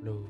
Blue.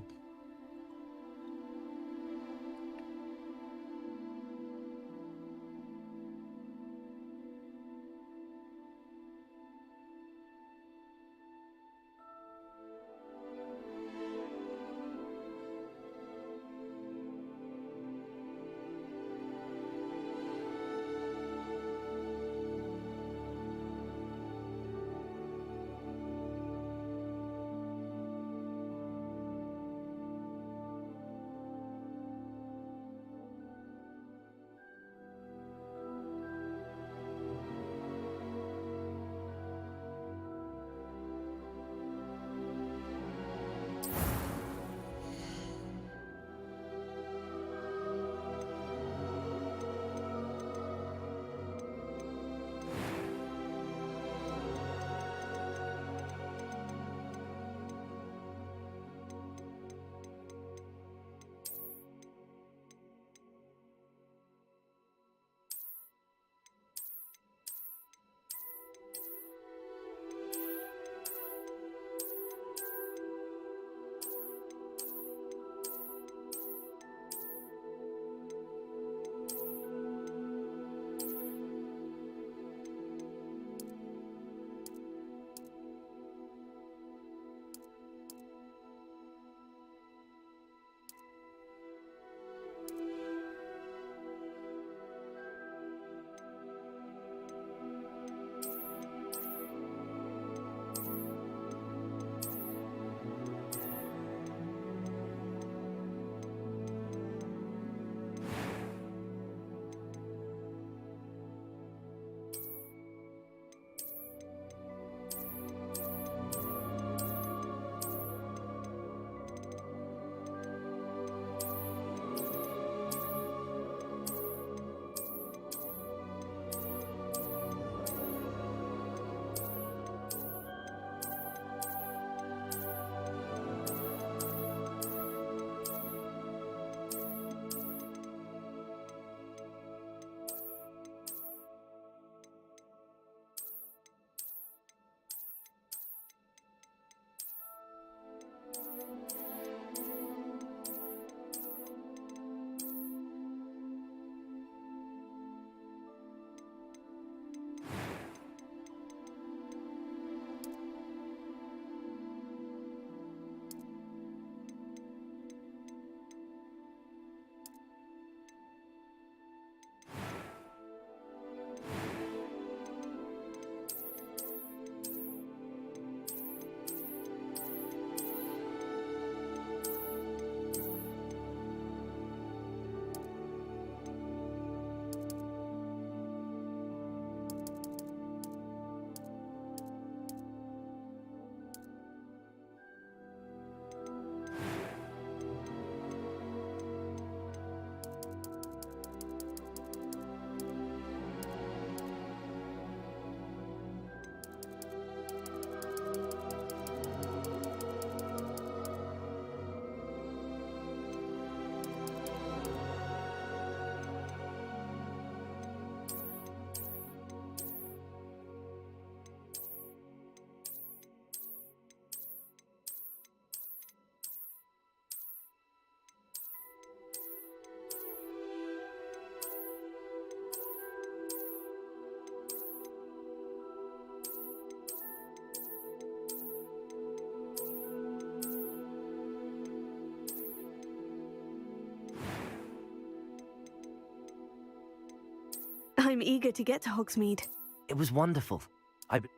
I'm eager to get to Hogsmeade. It was wonderful.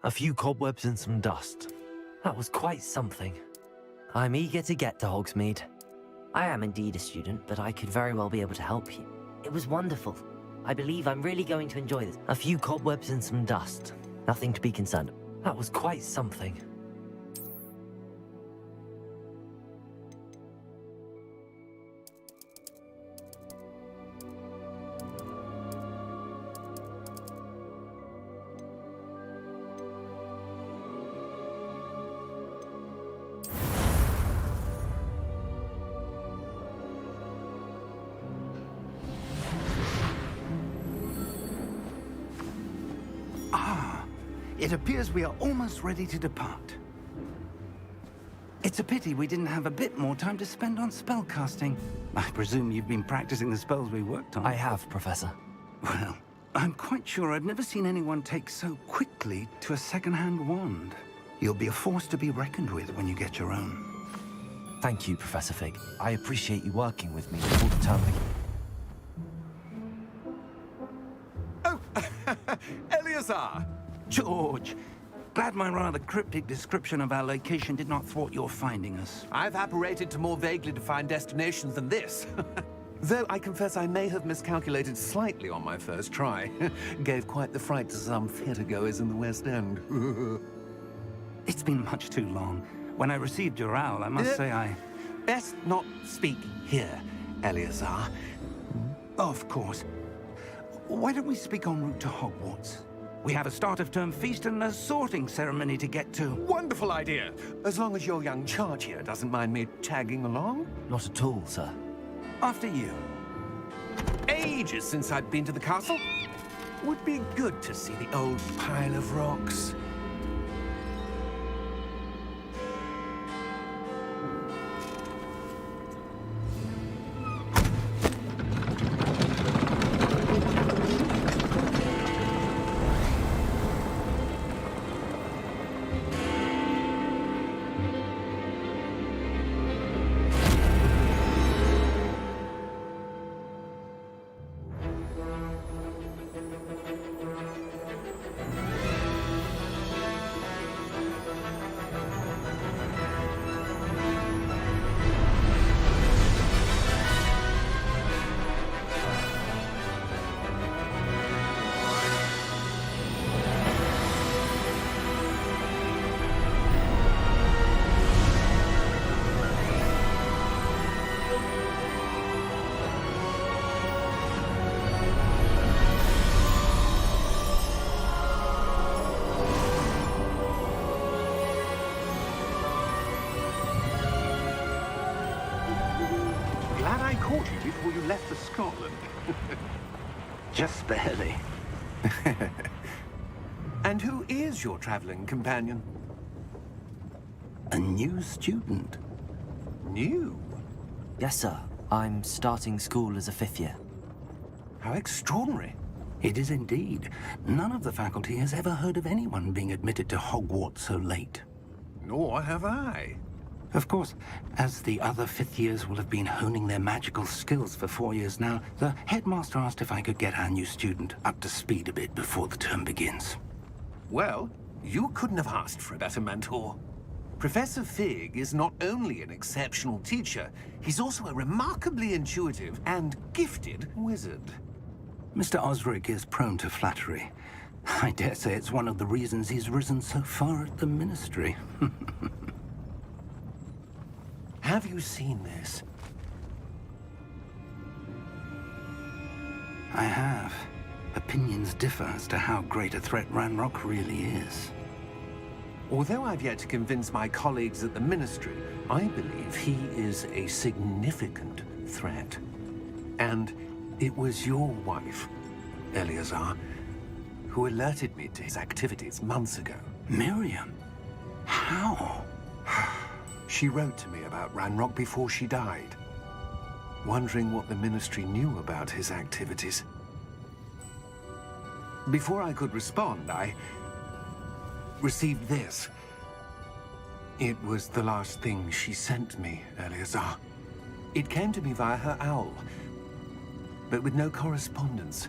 A few cobwebs and some dust. That was quite something. I'm eager to get to Hogsmeade. I am indeed a student, but I could very well be able to help you. It was wonderful. I believe I'm really going to enjoy this. A few cobwebs and some dust. Nothing to be concerned about. That was quite something. It appears we are almost ready to depart. It's a pity we didn't have a bit more time to spend on spellcasting. I presume you've been practicing the spells we worked on. I have, Professor. Well, I'm quite sure I've never seen anyone take so quickly to a second-hand wand. You'll be a force to be reckoned with when you get your own. Thank you, Professor Fig. I appreciate you working with me before the term begins. Oh, Eleazar! George, glad my rather cryptic description of our location did not thwart your finding us. I've apparated to more vaguely defined destinations than this. Though I confess I may have miscalculated slightly on my first try. Gave quite the fright to some theatre-goers in the West End. It's been much too long. When I received your owl, I must say I... Best not speak here, Eleazar. Of course. Why don't we speak en route to Hogwarts? We have a start-of-term feast and a sorting ceremony to get to. Wonderful idea! As long as your young charge here doesn't mind me tagging along. Not at all, sir. After you. Ages since I'd been to the castle. Would be good to see the old pile of rocks. Glad I caught you before you left for Scotland. Just barely. And who is your traveling companion? A new student. New? Yes, sir. I'm starting school as a 5th year. How extraordinary. It is indeed. None of the faculty has ever heard of anyone being admitted to Hogwarts so late. Nor have I. Of course, as the other 5th years will have been honing their magical skills for 4 years now, the headmaster asked if I could get our new student up to speed a bit before the term begins. Well, you couldn't have asked for a better mentor. Professor Fig is not only an exceptional teacher, he's also a remarkably intuitive and gifted wizard. Mr. Osric is prone to flattery. I dare say it's one of the reasons he's risen so far at the Ministry. Have you seen this? I have. Opinions differ as to how great a threat Ranrock really is. Although I've yet to convince my colleagues at the Ministry, I believe he is a significant threat. And it was your wife, Eleazar, who alerted me to his activities months ago. Miriam? How? She wrote to me about Ranrock before she died, wondering what the Ministry knew about his activities. Before I could respond, I received this. It was the last thing she sent me, Eleazar. It came to me via her owl, but with no correspondence.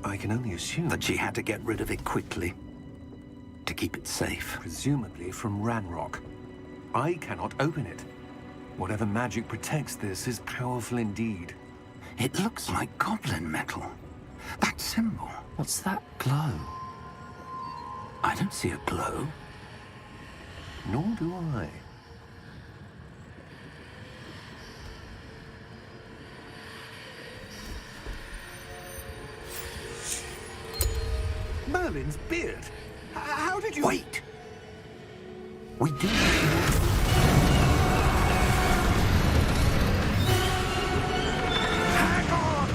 I can only assume That she had to get rid of it quickly, to keep it safe. presumably from Ranrock. I cannot open it. Whatever magic protects this is powerful indeed. It looks like goblin metal. That symbol. What's that glow? I don't see a glow. Nor do I. Merlin's beard. How did you... Wait! We do... Hang on!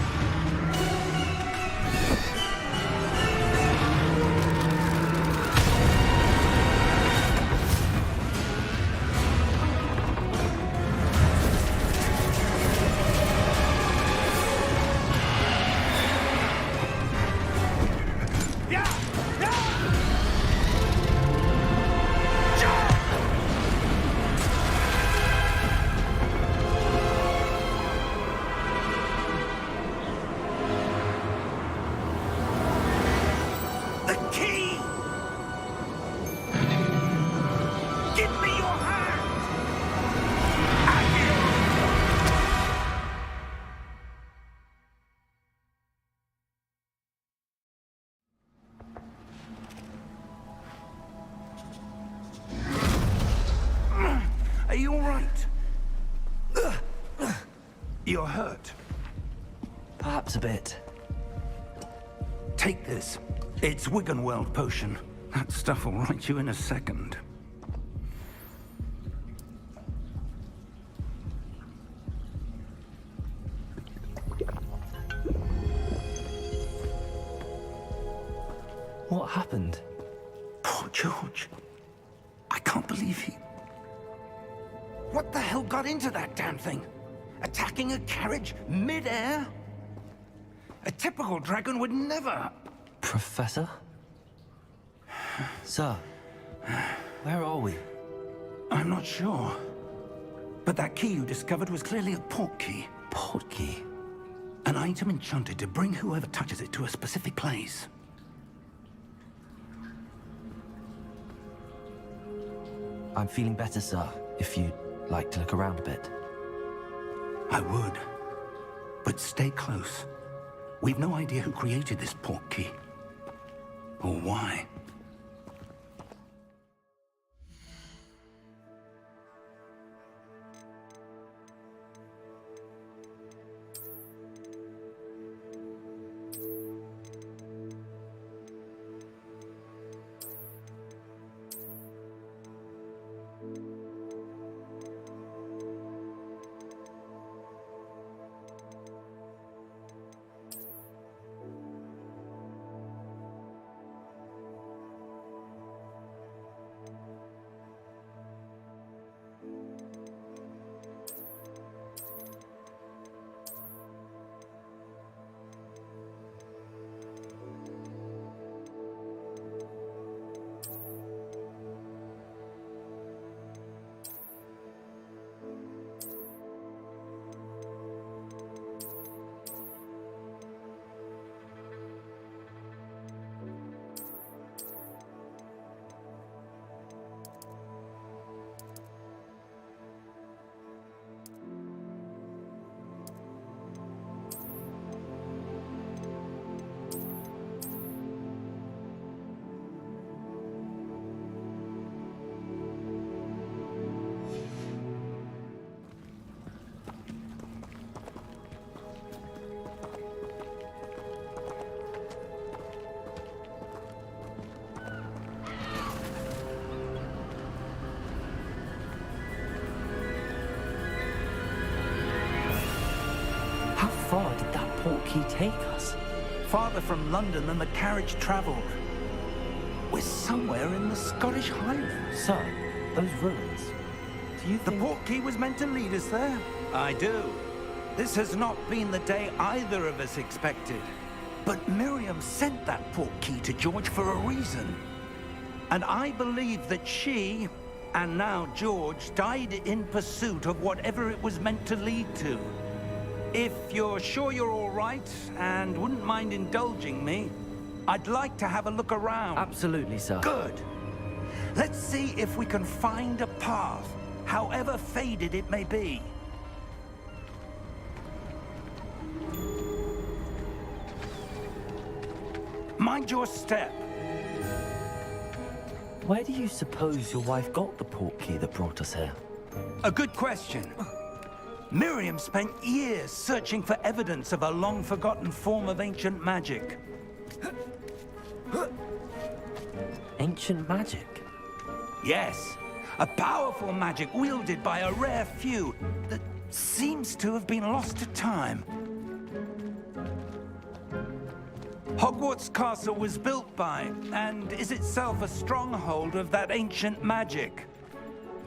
You're hurt. Perhaps a bit. Take this. It's Wiggenweld potion. That stuff will right you in a second. What happened? Poor George. I can't believe he... What the hell got into that damn thing? Attacking a carriage mid-air? A typical dragon would never... Professor? Sir, where are we? I'm not sure. But that key you discovered was clearly a port key. Port key? An item enchanted to bring whoever touches it to a specific place. I'm feeling better, sir, if you'd like to look around a bit. I would. But stay close. We've no idea who created this port key. Or why. How far did that port key take us? Farther from London than the carriage traveled. We're somewhere in the Scottish Highlands. Sir, those ruins. Do you The think... port key was meant to lead us there? I do. This has not been the day either of us expected. But Miriam sent that port key to George for a reason. And I believe that she, and now George, died in pursuit of whatever it was meant to lead to. If you're sure you're all right, and wouldn't mind indulging me, I'd like to have a look around. Absolutely, sir. Good. Let's see if we can find a path, however faded it may be. Mind your step. Where do you suppose your wife got the port key that brought us here? A good question. Miriam spent years searching for evidence of a long-forgotten form of ancient magic. Ancient magic? Yes, a powerful magic wielded by a rare few that seems to have been lost to time. Hogwarts Castle was built by, and is itself a stronghold of that ancient magic.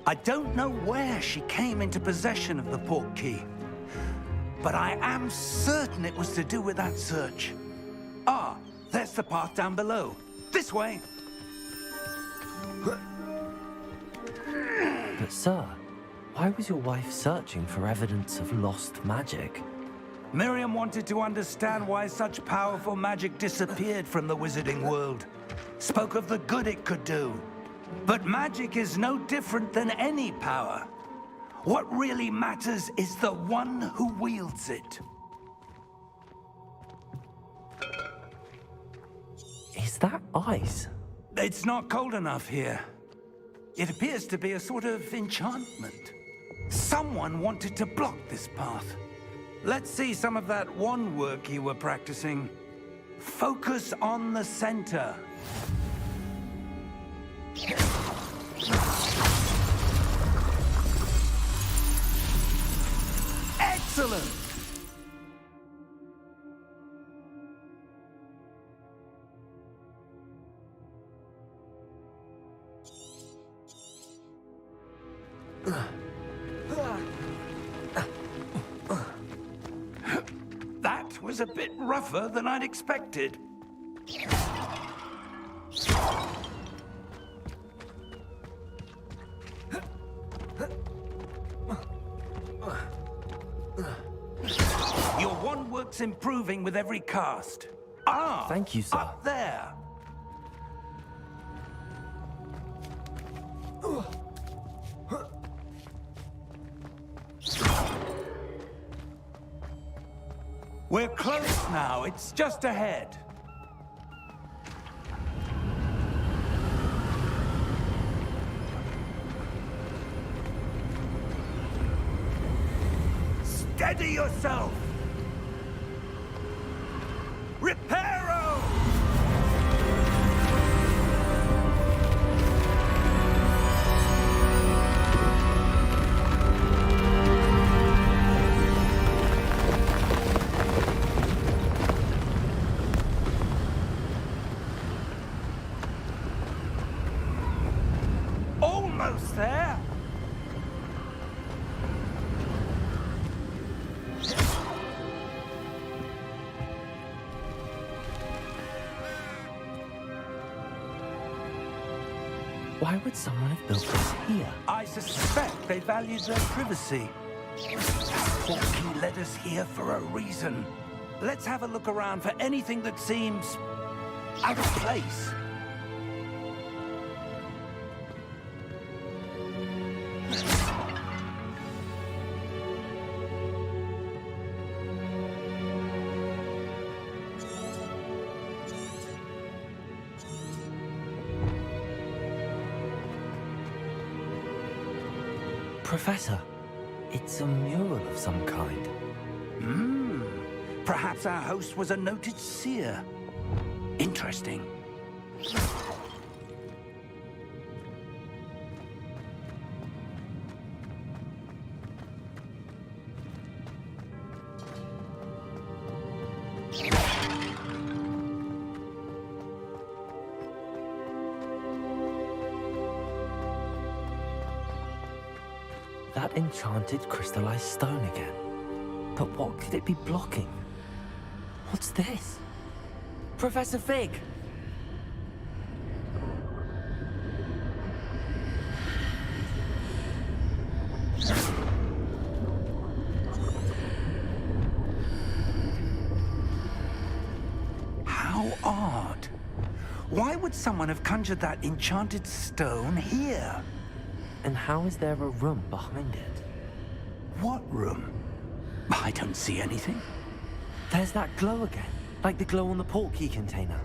I don't know where she came into possession of the port key, but I am certain it was to do with that search. Ah, there's the path down below. This way. But sir, why was your wife searching for evidence of lost magic? Miriam wanted to understand why such powerful magic disappeared from the wizarding world. Spoke of the good it could do. But magic is no different than any power. What really matters is the one who wields it. Is that ice? It's not cold enough here. It appears to be a sort of enchantment. Someone wanted to block this path. Let's see some of that one work you were practicing. Focus on the center. Excellent! That was a bit rougher than I'd expected. Your one work's improving with every cast. Ah! Thank you, sir. Up there! We're close now. It's just ahead. Steady yourself! Reparo! Almost there! Why would someone have built this here? I suspect they valued their privacy. Portkey led us here for a reason. Let's have a look around for anything that seems out of place. Professor, it's a mural of some kind. Perhaps our host was a noted seer. Interesting. That enchanted crystallized stone again. But what could it be blocking? What's this? Professor Fig! How odd. Why would someone have conjured that enchanted stone here? And how is there a room behind it? What room? I don't see anything. There's that glow again, like the glow on the portkey container.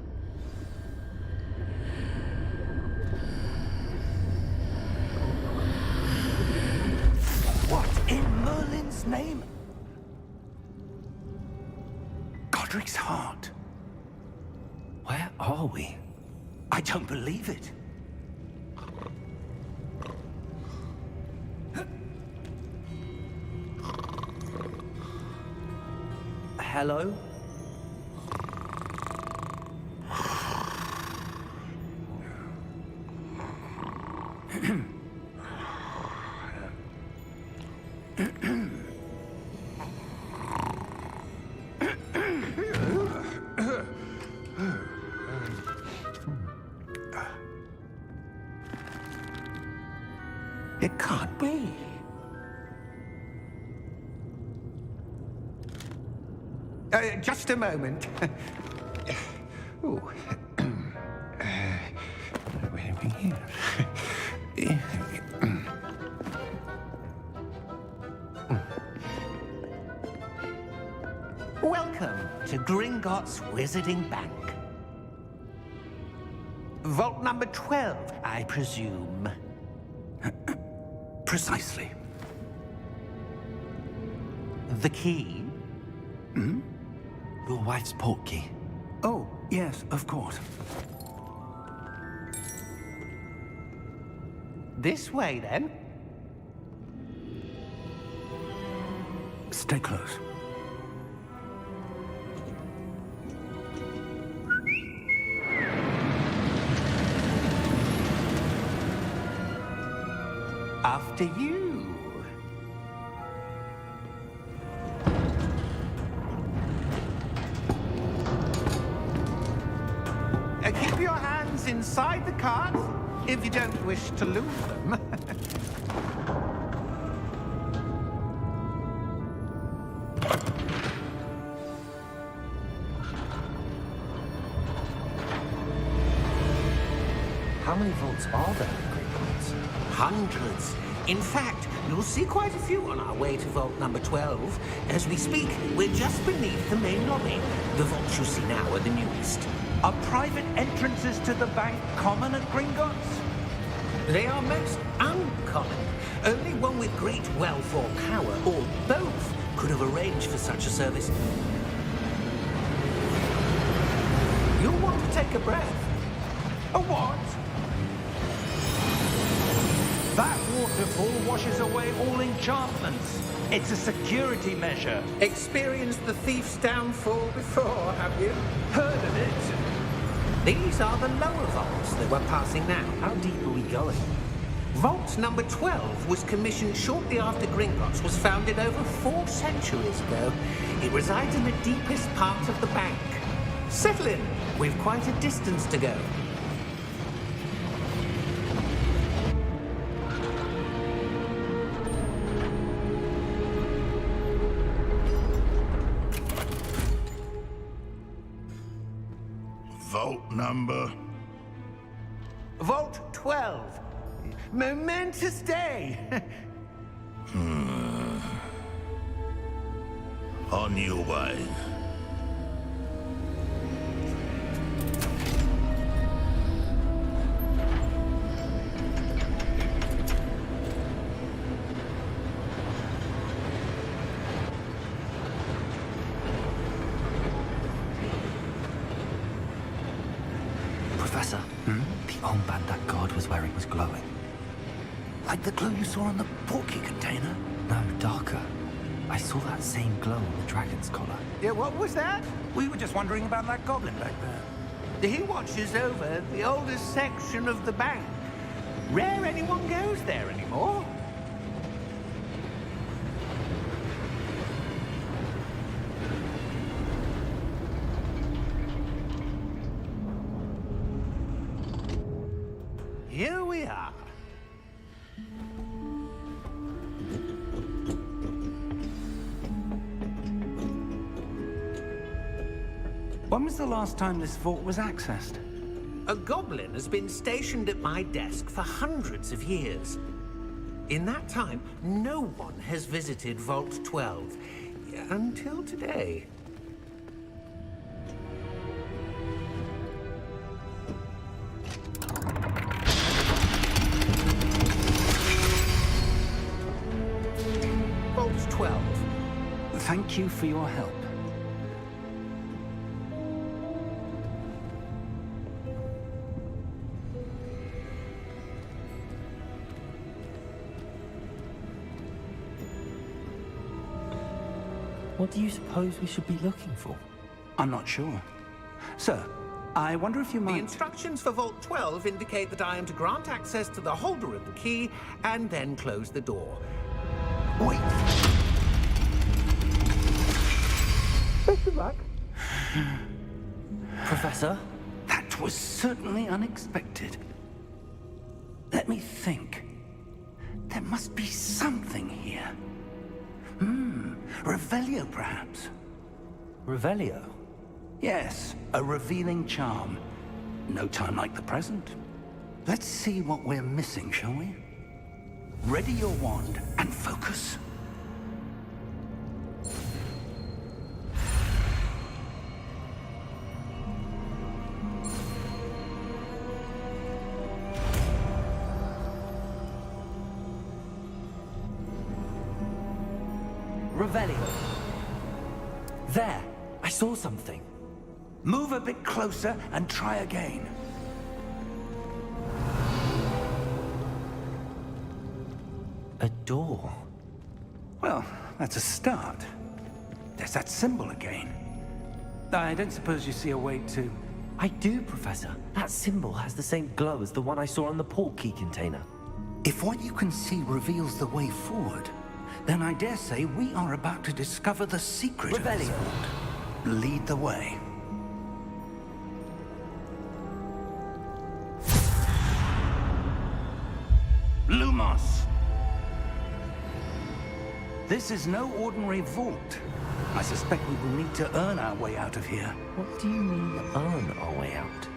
What in Merlin's name? Godric's heart. Where are we? I don't believe it. Hello? It can't be. Just a moment. Ooh. Where are we here? Welcome to Gringotts Wizarding Bank. Vault number 12, I presume. Precisely. The key? Your wife's portkey. Oh, yes, of course. This way, then. Stay close. After you. Keep your hands inside the cart if you don't wish to lose them. How many vaults are there in Hogwarts? Hundreds. In fact, you'll see quite a few on our way to vault number 12. As we speak, we're just beneath the main lobby. The vaults you see now are the newest. Are private entrances to the bank common at Gringotts? They are most uncommon. Only one with great wealth or power, or both, could have arranged for such a service. You'll want to take a breath. A what? That waterfall washes away all enchantments. It's a security measure. Experienced the thief's downfall before, have you? Heard of it? These are the lower vaults that we're passing now. How deep are we going? Vault number 12 was commissioned shortly after Gringotts was founded over 4 centuries ago. It resides in the deepest part of the bank. Settle in. We've quite a distance to go. Vault number? Vault 12. Momentous day. On your way. Professor, the armband that guard was wearing was glowing. Like the glow you saw on the portkey container? No, darker. I saw that same glow on the dragon's collar. Yeah, what was that? We were just wondering about that goblin back there. He watches over the oldest section of the bank. Rare anyone goes there anymore. Here we are. When was the last time this vault was accessed? A goblin has been stationed at my desk for hundreds of years. In that time, no one has visited Vault 12 until today. Vault 12. Thank you for your help. What do you suppose we should be looking for? I'm not sure. Sir, I wonder if you The might... instructions for Vault 12 indicate that I am to grant access to the holder of the key and then close the door. Wait! Best of luck. Professor? That was certainly unexpected. Let me think. There must be something here. Revelio, perhaps? Revelio? Yes, a revealing charm. No time like the present. Let's see what we're missing, shall we? Ready your wand and focus. Revelio. There! I saw something. Move a bit closer and try again. A door. Well, that's a start. There's that symbol again. I don't suppose you see a way to... I do, Professor. That symbol has the same glow as the one I saw on the port key container. If what you can see reveals the way forward, then I dare say we are about to discover the secret of this Revelio. vault. Lead the way. Lumos! This is no ordinary vault. I suspect we will need to earn our way out of here. What do you mean, earn our way out?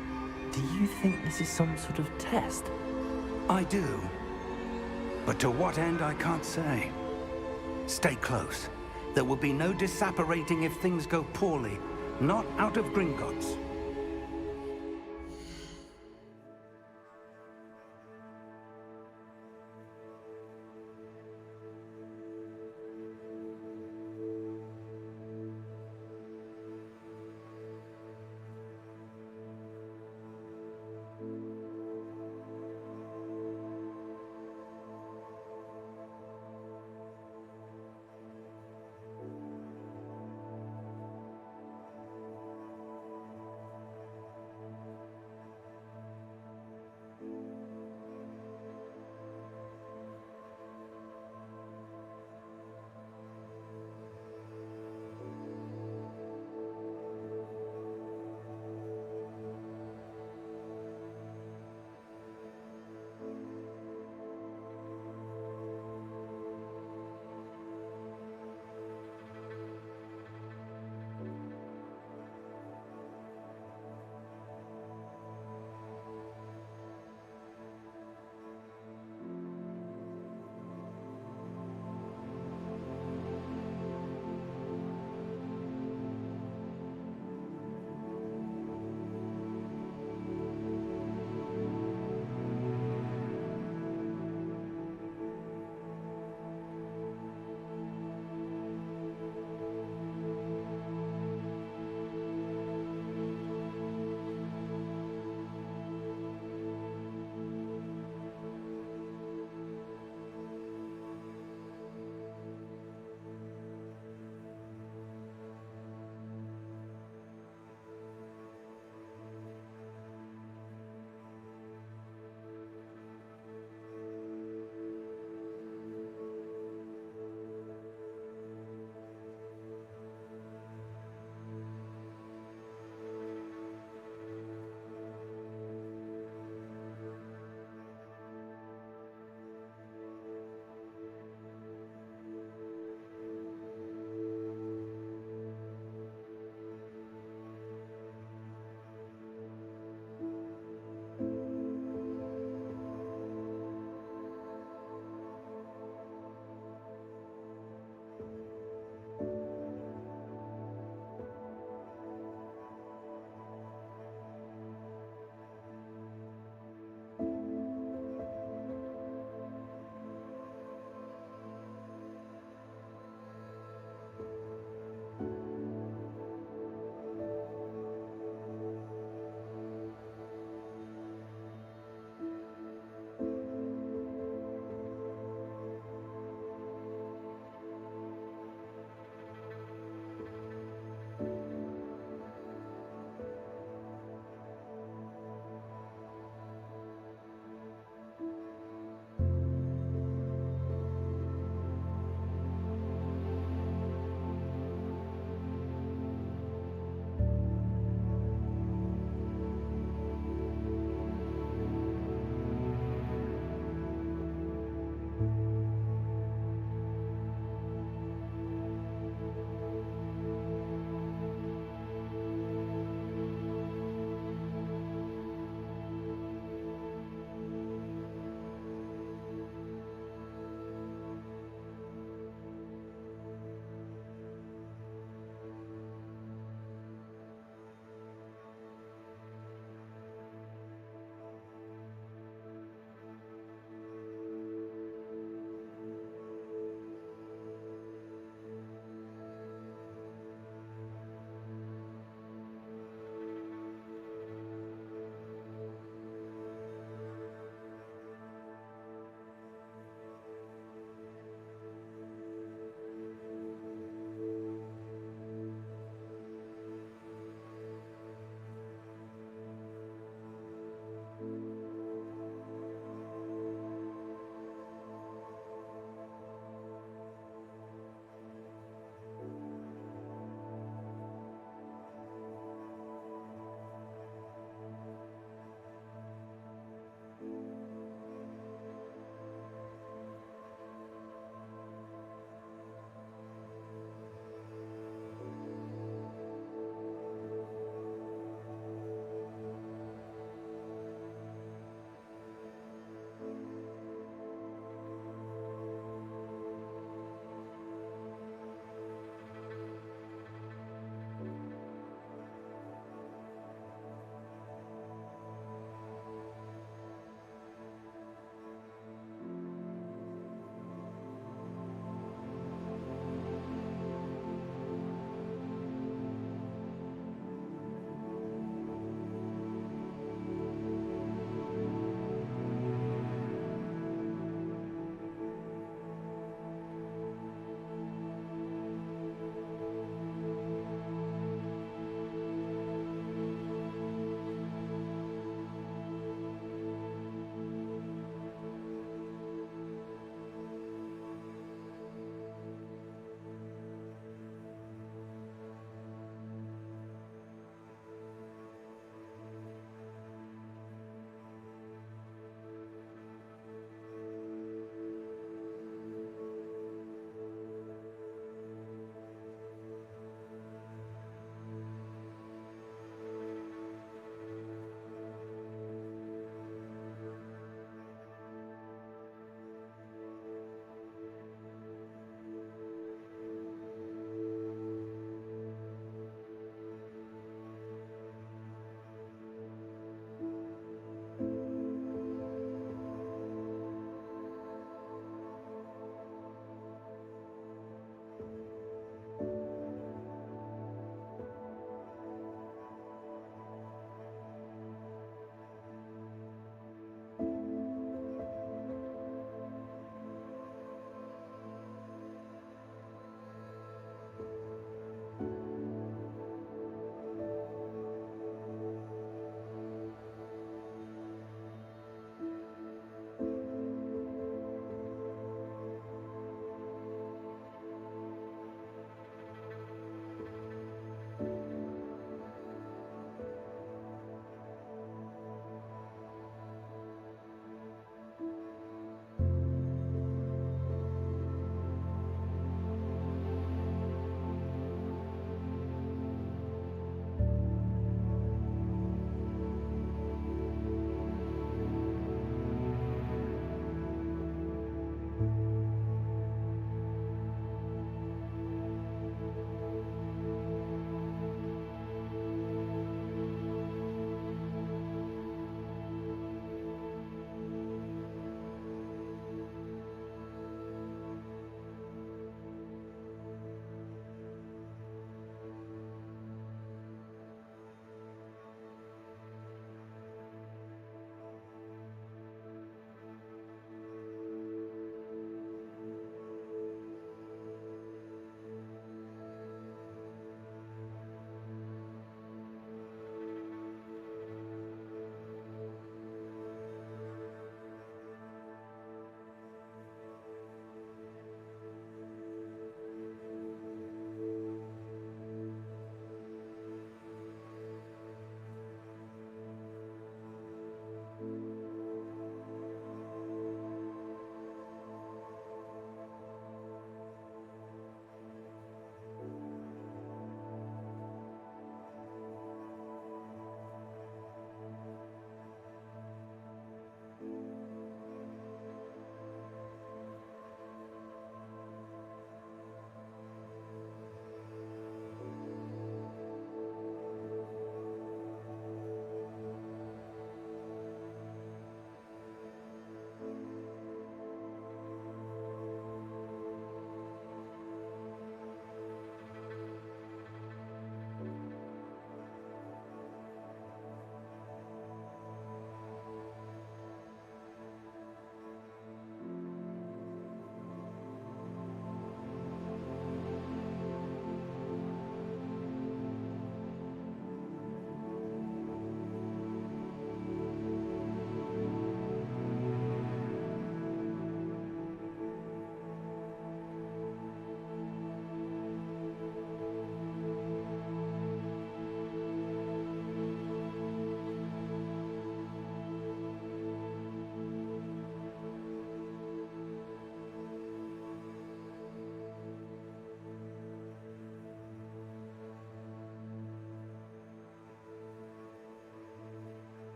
Do you think this is some sort of test? I do. But to what end, I can't say. Stay close. There will be no disapparating if things go poorly. Not out of Gringotts.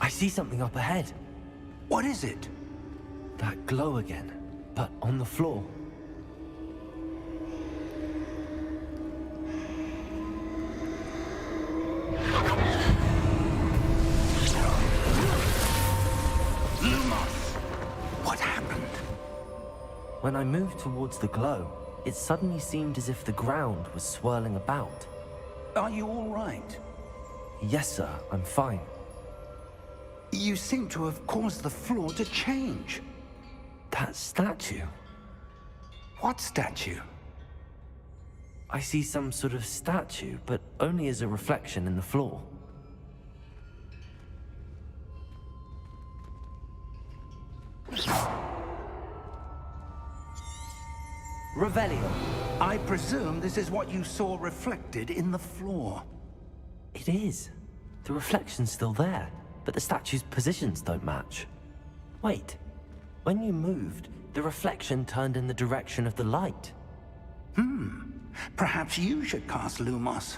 I see something up ahead. What is it? That glow again, but on the floor. Lumos! What happened? When I moved towards the glow, it suddenly seemed as if the ground was swirling about. Are you all right? Yes, sir, I'm fine. You seem to have caused the floor to change. That statue. What statue? I see some sort of statue, but only as a reflection in the floor. Revelio. I presume this is what you saw reflected in the floor. It is. The reflection's still there, but the statue's positions don't match. Wait. When you moved, the reflection turned in the direction of the light. Perhaps you should cast Lumos.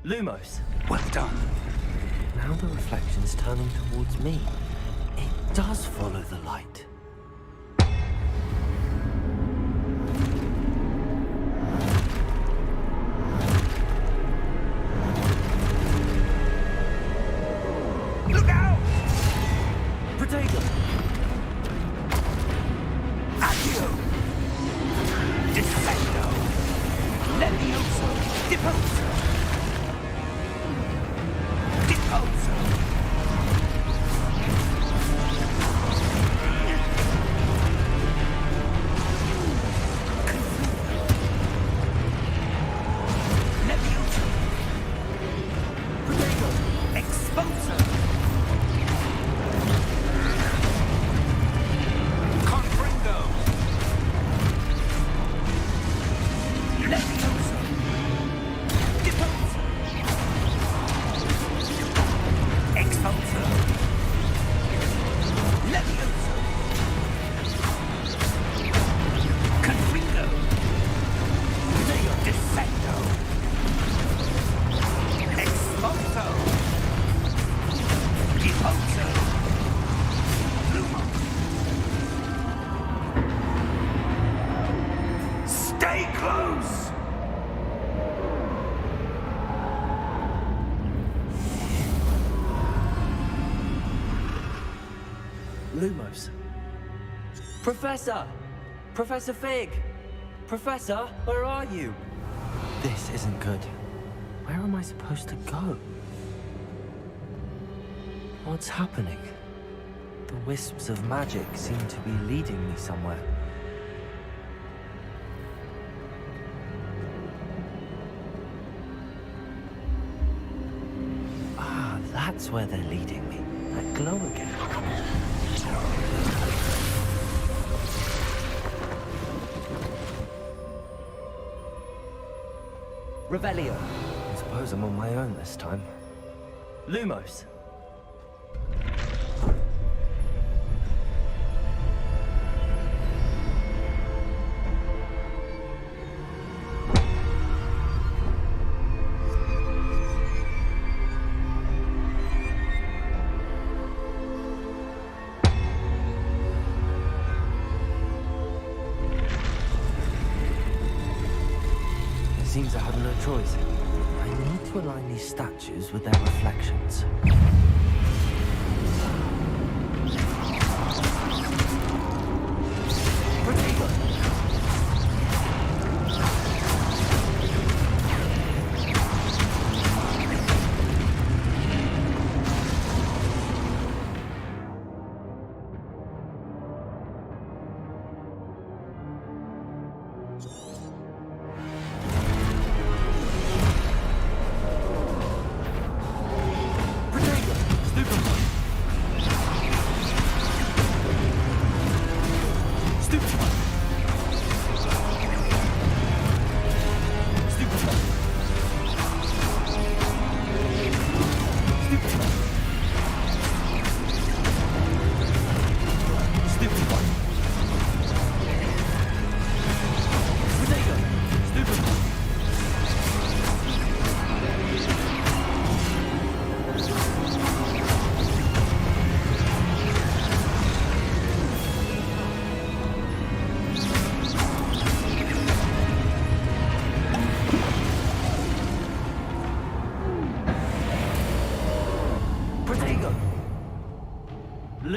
Lumos. Well done. Now the reflection's turning towards me. It does follow the light. Look out! Protego! Accio! Defendo! Levioso! Deposo! Deposo! Levioso! Protego! Exposo! Confringo! Levioso! Deposo! Exposo! Levioso! Confringo! Leo Descendo! Exposo! Deposo! Lumo! Stay close! Lumos. Professor! Professor Fig! Professor, where are you? This isn't good. Where am I supposed to go? What's happening? The wisps of magic seem to be leading me somewhere. Ah, that's where they're leading me. That glow again. Revelio. I suppose I'm on my own this time. Lumos. Seems I have no choice. I need to align these statues with their reflections. Protego!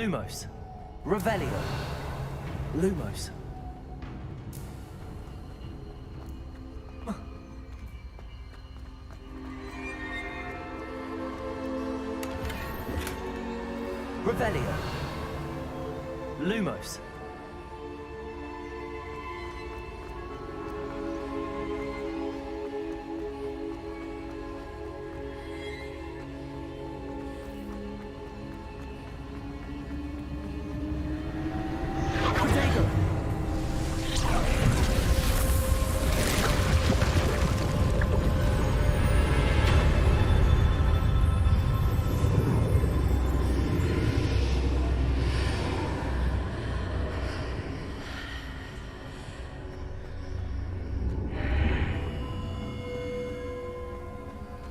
Lumos. Revelio. Lumos. Revelio. Lumos.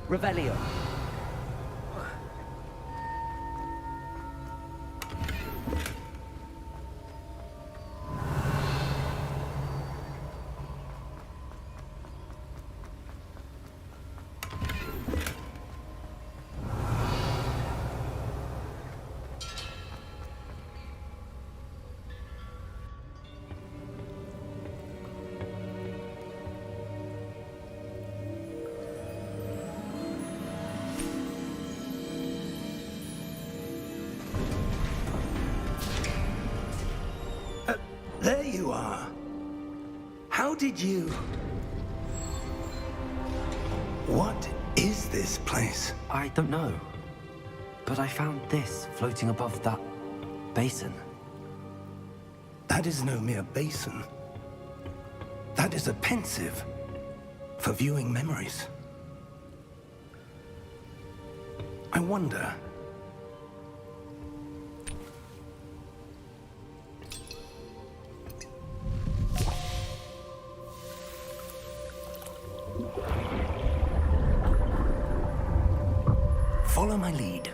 Revelio. There you are. How did you... What is this place? I don't know. But I found this floating above that basin. That is no mere basin. That is a pensive for viewing memories. I wonder... Follow my lead.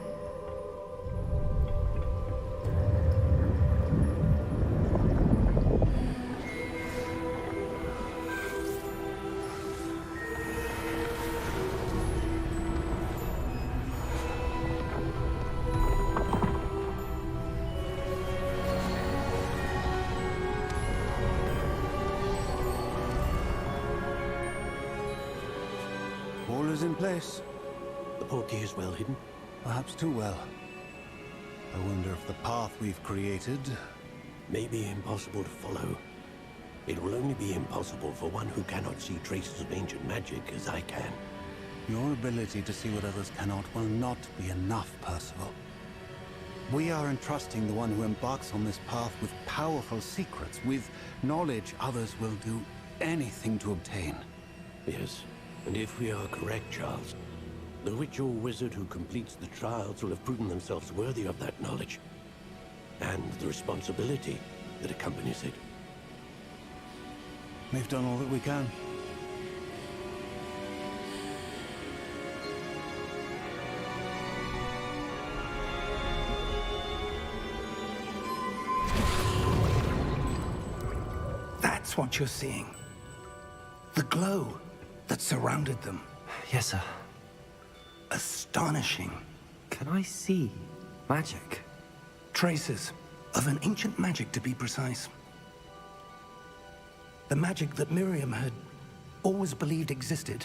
All is in place. The portkey is well hidden. Perhaps too well. I wonder if the path we've created... May be impossible to follow. It will only be impossible for one who cannot see traces of ancient magic as I can. Your ability to see what others cannot will not be enough, Percival. We are entrusting the one who embarks on this path with powerful secrets, with knowledge others will do anything to obtain. Yes, and if we are correct, Charles, the witch or wizard who completes the trials will have proven themselves worthy of that knowledge, and the responsibility that accompanies it. We've done all that we can. That's what you're seeing. The glow that surrounded them. Yes, sir. Astonishing. Can I see magic? Traces of an ancient magic, to be precise. The magic that Miriam had always believed existed,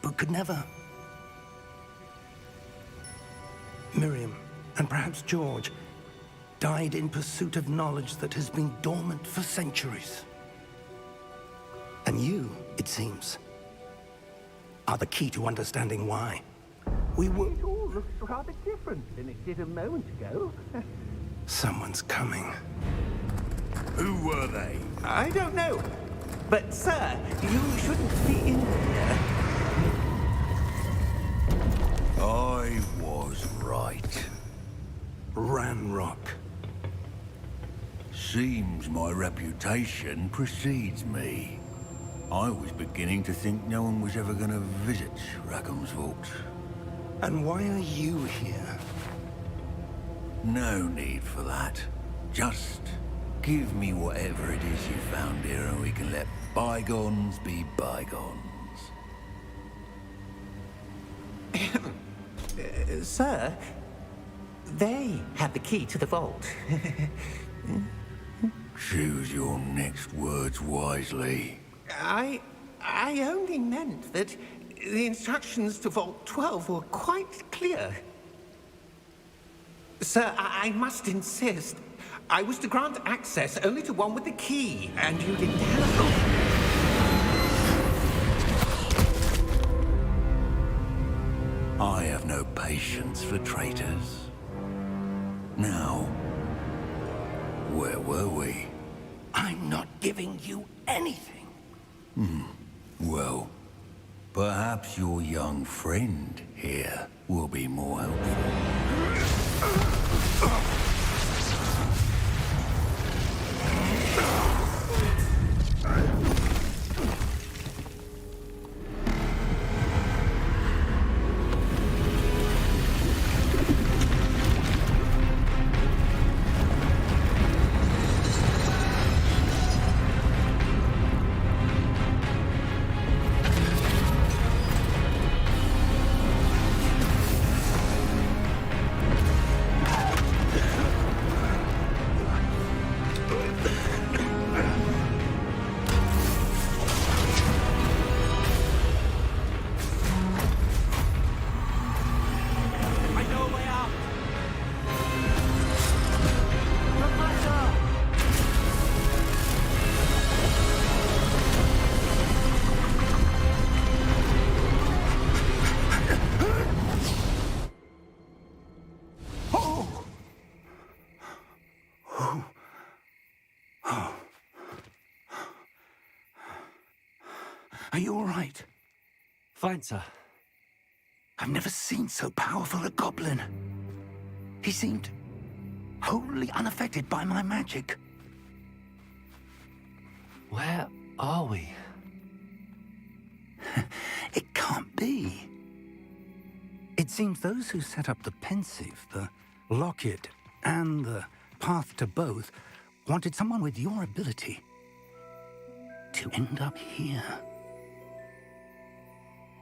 but could never. Miriam, and perhaps George, died in pursuit of knowledge that has been dormant for centuries. And you, it seems, are the key to understanding why. We were... It all looks rather different than it did a moment ago. Someone's coming. Who were they? I don't know. But, sir, you shouldn't be in here. I was right. Ranrock. Seems my reputation precedes me. I was beginning to think no one was ever going to visit Rackham's Vault. And why are you here? No need for that. Just give me whatever it is you found here and we can let bygones be bygones. Sir, They had the key to the vault. Choose your next words wisely. I only meant that the instructions to Vault 12 were quite clear. Sir, I must insist. I was to grant access only to one with the key, and you didn't have... I have no patience for traitors. Now, where were we? I'm not giving you anything. Well, perhaps your young friend here will be more helpful. Are you all right? Fine, sir. I've never seen so powerful a goblin. He seemed wholly unaffected by my magic. Where are we? It can't be. It seems those who set up the pensive, the locket, and the path to both wanted someone with your ability to end up here.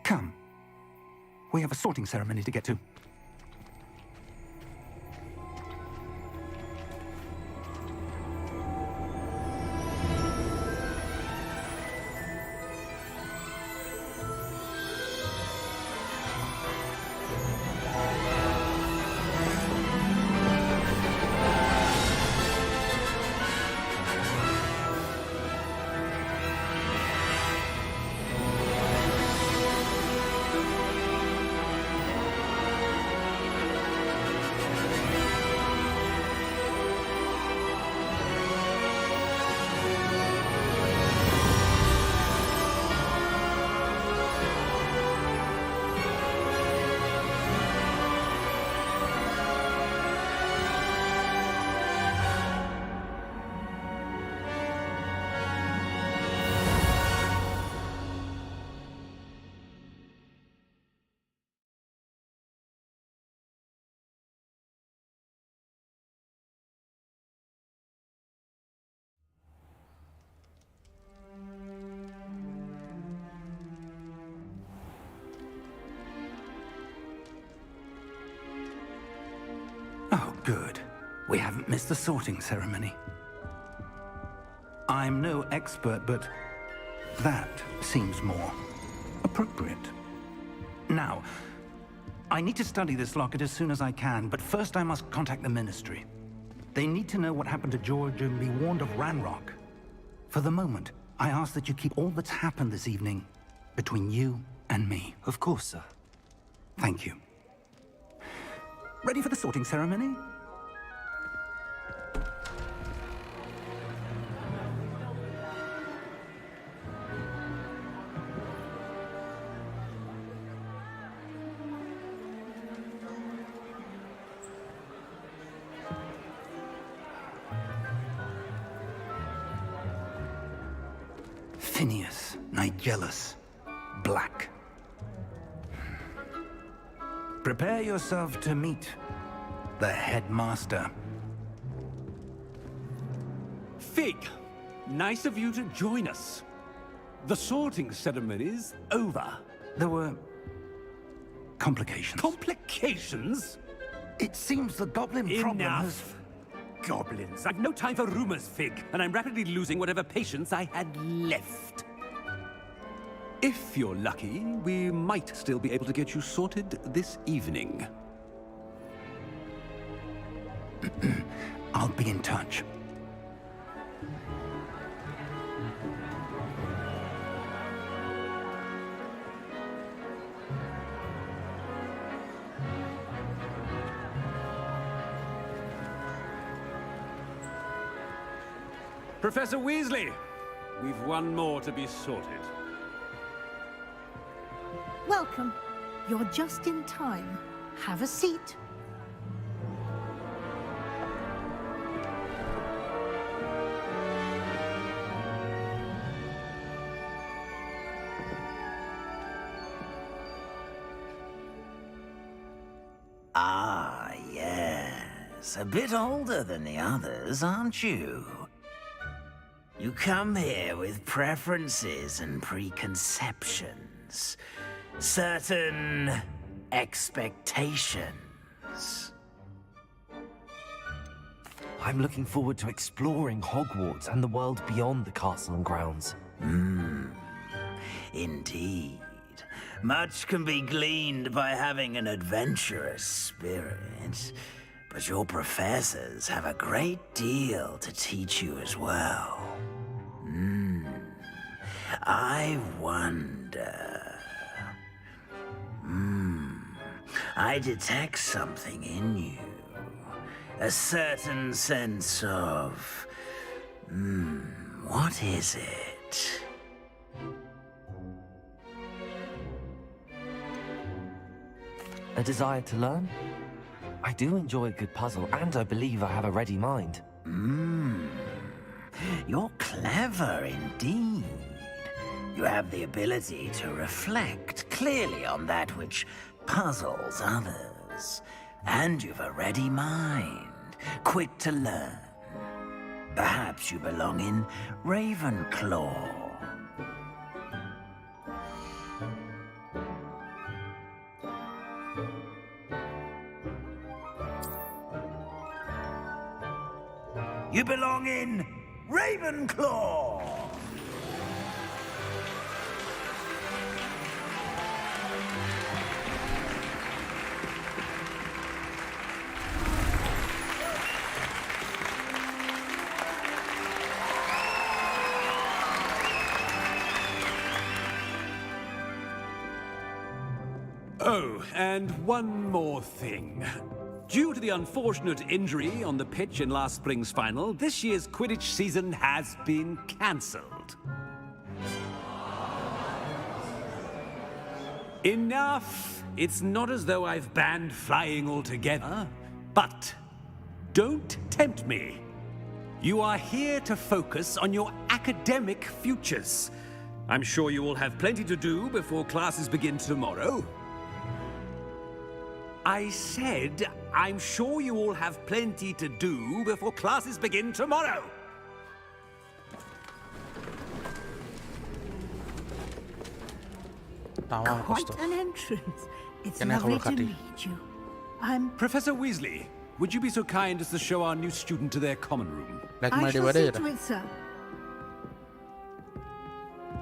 Come. We have a sorting ceremony to get to. Oh, good. We haven't missed the sorting ceremony. I'm no expert, but that seems more appropriate. Now, I need to study this locket as soon as I can, but first I must contact the Ministry. They need to know what happened to George and be warned of Ranrock. For the moment, I ask that you keep all that's happened this evening between you and me. Of course, sir. Thank you. Ready for the sorting ceremony? Phineas, Nigellus, Black. Prepare yourself to meet the headmaster. Fig, nice of you to join us. The sorting ceremony's over. There were complications. Complications? It seems the goblin problem has... Enough! Goblins. I've no time for rumors, Fig, and I'm rapidly losing whatever patience I had left. If you're lucky, we might still be able to get you sorted this evening. I'll be in touch. Professor Weasley, we've one more to be sorted. Welcome. You're just in time. Have a seat. Ah, yes. A bit older than the others, aren't you? You come here with preferences and preconceptions. Certain expectations. I'm looking forward to exploring Hogwarts and the world beyond the castle and grounds. Indeed. Much can be gleaned by having an adventurous spirit, but your professors have a great deal to teach you as well. I wonder... I detect something in you. A certain sense of... what is it? A desire to learn? I do enjoy a good puzzle, and I believe I have a ready mind. You're clever indeed. You have the ability to reflect clearly on that which puzzles others. And you've a ready mind, quick to learn. Perhaps you belong in Ravenclaw. You belong in Ravenclaw! Oh, and one more thing. Due to the unfortunate injury on the pitch in last spring's final, this year's Quidditch season has been cancelled. Enough! It's not as though I've banned flying altogether, but don't tempt me. You are here to focus on your academic futures. I'm sure you will have plenty to do before classes begin tomorrow. I said, I'm sure you all have plenty to do before classes begin tomorrow. Quite an entrance. It's Can I lovely hold to Kati? meet you. I'm... Professor Weasley, would you be so kind as to show our new student to their common room? Like I my shall see divider. to it, sir.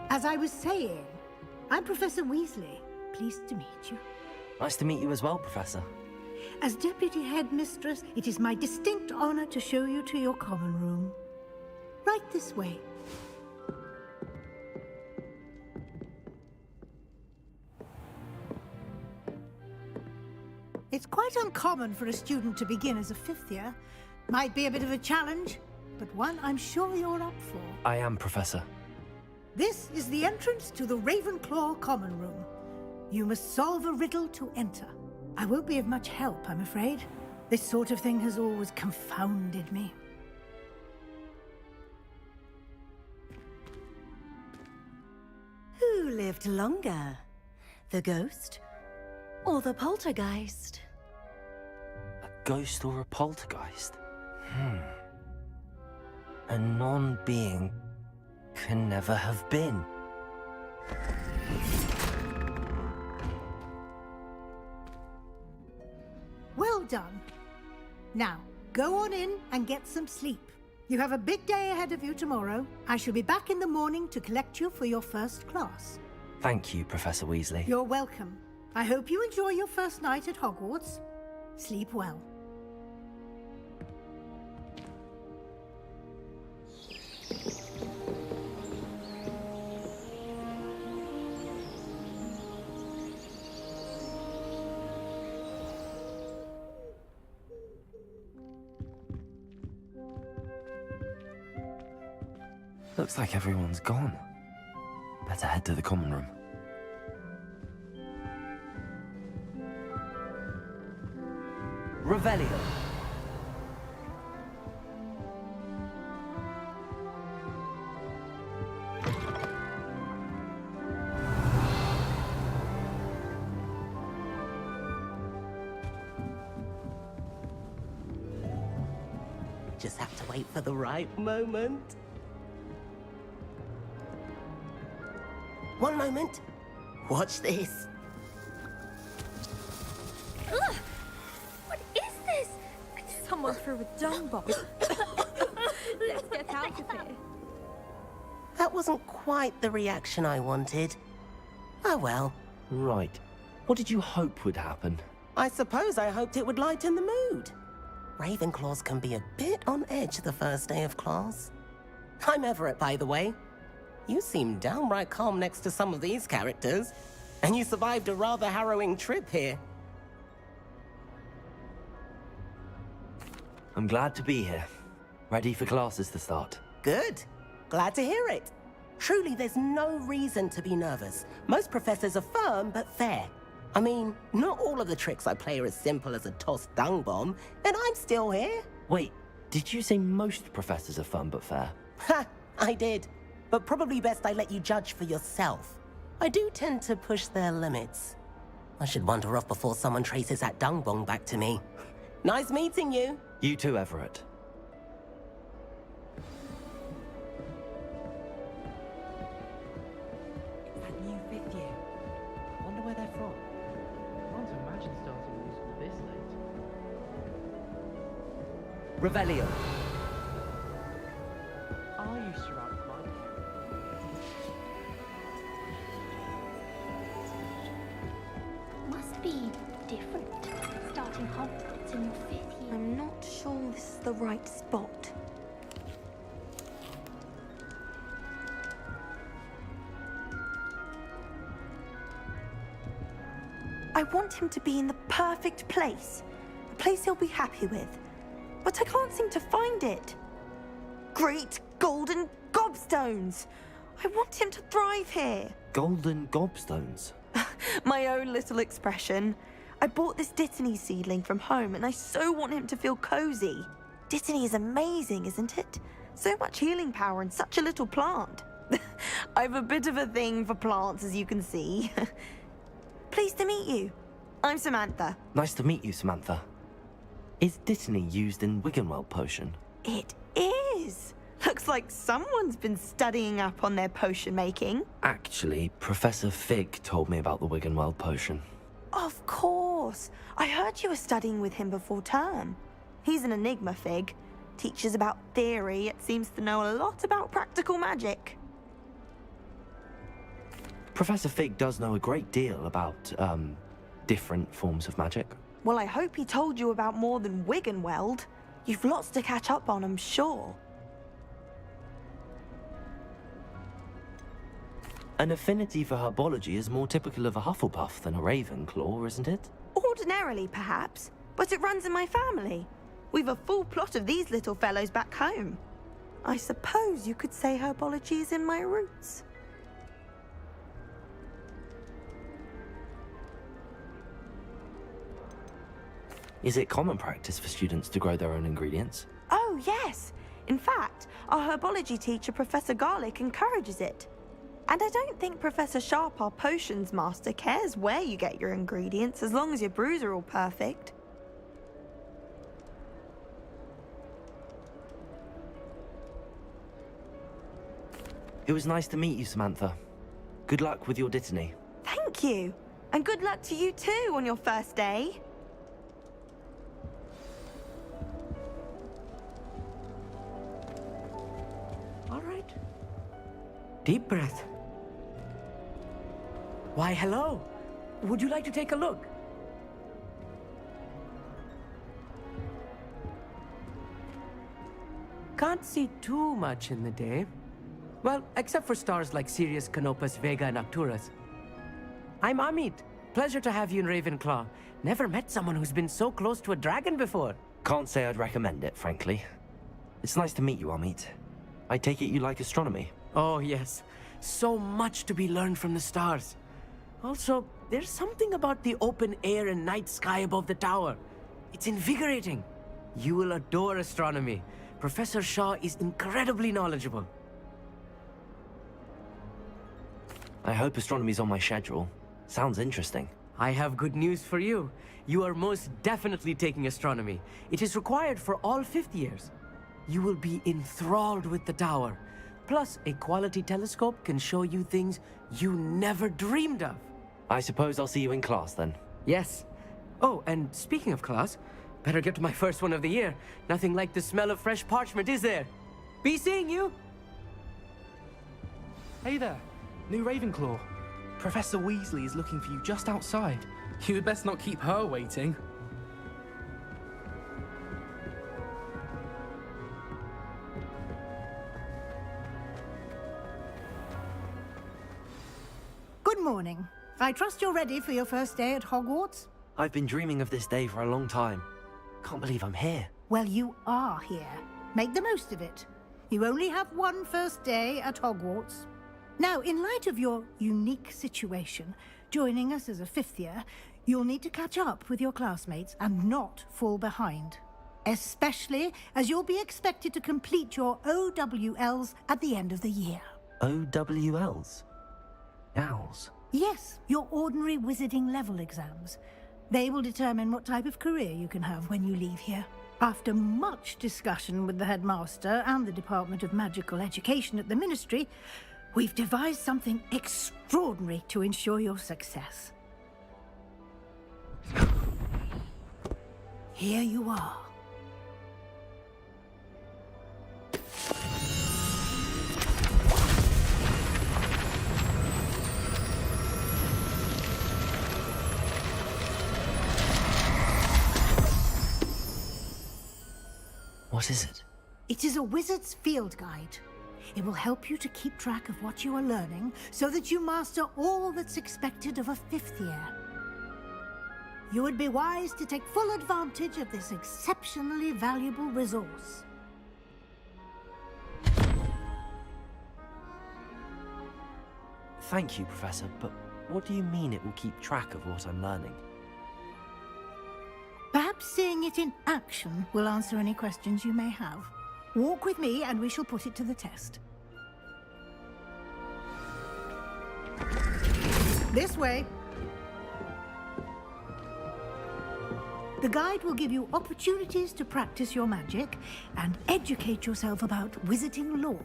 As I was saying, I'm Professor Weasley. Pleased to meet you. Nice to meet you as well, Professor. As Deputy Headmistress, it is my distinct honor to show you to your common room. Right this way. It's quite uncommon for a student to begin as a fifth year. Might be a bit of a challenge, but one I'm sure you're up for. I am, Professor. This is the entrance to the Ravenclaw common room. You must solve a riddle to enter. I won't be of much help, I'm afraid. This sort of thing has always confounded me. Who lived longer? The ghost or the poltergeist? A ghost or a poltergeist? A non-being can never have been. Well done. Now, go on in and get some sleep. You have a big day ahead of you tomorrow. I shall be back in the morning to collect you for your first class. Thank you, Professor Weasley. You're welcome. I hope you enjoy your first night at Hogwarts. Sleep well. Looks like everyone's gone. Better head to the common room. Revelio. Just have to wait for the right moment. One moment. Watch this. Ugh! What is this? Someone threw a dung bomb. Let's get out of here. That wasn't quite the reaction I wanted. Oh well. Right. What did you hope would happen? I suppose I hoped it would lighten the mood. Ravenclaws can be a bit on edge the first day of class. I'm Everett, by the way. You seem downright calm next to some of these characters. And you survived a rather harrowing trip here. I'm glad to be here. Ready for classes to start. Good. Glad to hear it. Truly, there's no reason to be nervous. Most professors are firm but fair. I mean, not all of the tricks I play are as simple as a tossed dung bomb, and I'm still here. Wait, did you say most professors are fun but fair? Ha! I did. But probably best I let you judge for yourself. I do tend to push their limits. I should wander off before someone traces that dung bomb back to me. Nice meeting you. You too, Everett. That new fifth year. I wonder where they're from. Can't imagine starting new school this late. Revelio. Are you surrounded by Must be different. Starting Hogwarts in your 5th year. I'm not sure this is the right spot. I want him to be in the perfect place. A place he'll be happy with. But I can't seem to find it. Great golden gobstones! I want him to thrive here. Golden gobstones? My own little expression. I bought this Dittany seedling from home and I so want him to feel cozy. Dittany is amazing, isn't it? So much healing power in such a little plant. I've a bit of a thing for plants, as you can see. Pleased to meet you. I'm Samantha. Nice to meet you, Samantha. Is Dittany used in Wiggenweld potion? It is. Looks like someone's been studying up on their potion making. Actually, Professor Fig told me about the Wiggenweld potion. Of course. I heard you were studying with him before term. He's an enigma, Fig. Teaches about theory, yet seems to know a lot about practical magic. Professor Fig does know a great deal about, different forms of magic. Well, I hope he told you about more than Wiggenweld. You've lots to catch up on, I'm sure. An affinity for herbology is more typical of a Hufflepuff than a Ravenclaw, isn't it? Ordinarily, perhaps, but it runs in my family. We've a full plot of these little fellows back home. I suppose you could say herbology is in my roots. Is it common practice for students to grow their own ingredients? Oh, yes. In fact, our herbology teacher, Professor Garlick, encourages it. And I don't think Professor Sharp, our potions master, cares where you get your ingredients, as long as your brews are all perfect. It was nice to meet you, Samantha. Good luck with your Dittany. Thank you. And good luck to you too on your first day. Deep breath. Why, hello. Would you like to take a look? Can't see too much in the day. Well, except for stars like Sirius, Canopus, Vega, and Arcturus. I'm Amit. Pleasure to have you in Ravenclaw. Never met someone who's been so close to a dragon before. Can't say I'd recommend it, frankly. It's nice to meet you, Amit. I take it you like astronomy? Oh, yes. So much to be learned from the stars. Also, there's something about the open air and night sky above the tower. It's invigorating. You will adore astronomy. Professor Shaw is incredibly knowledgeable. I hope astronomy's on my schedule. Sounds interesting. I have good news for you. You are most definitely taking astronomy. It is required for all 5th years. You will be enthralled with the tower. Plus, a quality telescope can show you things you never dreamed of. I suppose I'll see you in class then. Yes. Oh, and speaking of class, better get to my first one of the year. Nothing like the smell of fresh parchment, is there? Be seeing you! Hey there, new Ravenclaw. Professor Weasley is looking for you just outside. You had best not keep her waiting. Good morning. I trust you're ready for your first day at Hogwarts? I've been dreaming of this day for a long time. Can't believe I'm here. Well, you are here. Make the most of it. You only have one first day at Hogwarts. Now, in light of your unique situation, joining us as a 5th year, you'll need to catch up with your classmates and not fall behind. Especially as you'll be expected to complete your OWLs at the end of the year. OWLs? Owls? Yes, your ordinary wizarding level exams. They will determine what type of career you can have when you leave here. After much discussion with the headmaster and the Department of Magical Education at the Ministry, we've devised something extraordinary to ensure your success. Here you are. What is it? It is a wizard's field guide. It will help you to keep track of what you are learning so that you master all that's expected of a 5th year. You would be wise to take full advantage of this exceptionally valuable resource. Thank you, Professor, but what do you mean it will keep track of what I'm learning? Perhaps seeing it in action will answer any questions you may have. Walk with me and we shall put it to the test. This way. The guide will give you opportunities to practice your magic and educate yourself about wizarding lore.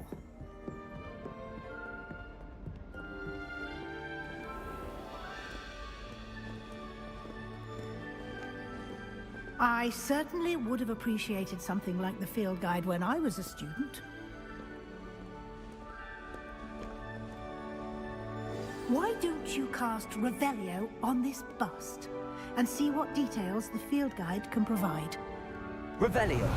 I certainly would have appreciated something like the field guide when I was a student. Why don't you cast Revelio on this bust and see what details the field guide can provide? Revelio!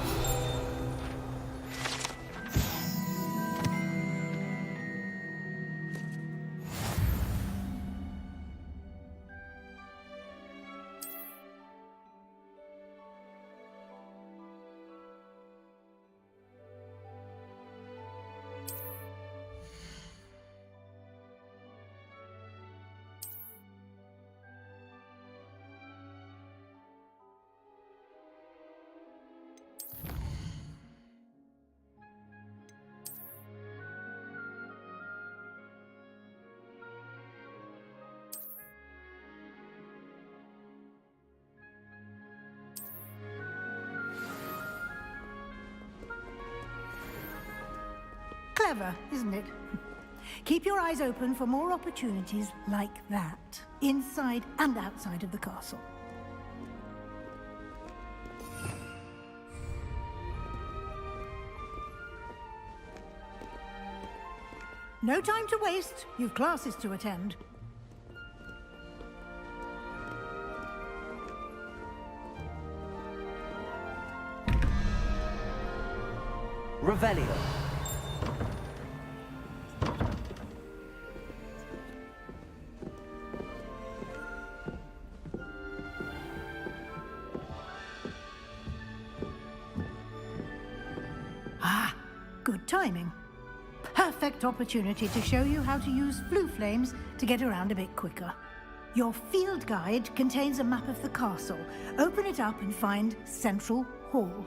Clever, isn't it? Keep your eyes open for more opportunities like that, inside and outside of the castle. No time to waste. You've classes to attend. Revelio. Ah, good timing. Perfect opportunity to show you how to use flue flames to get around a bit quicker. Your field guide contains a map of the castle. Open it up and find Central Hall.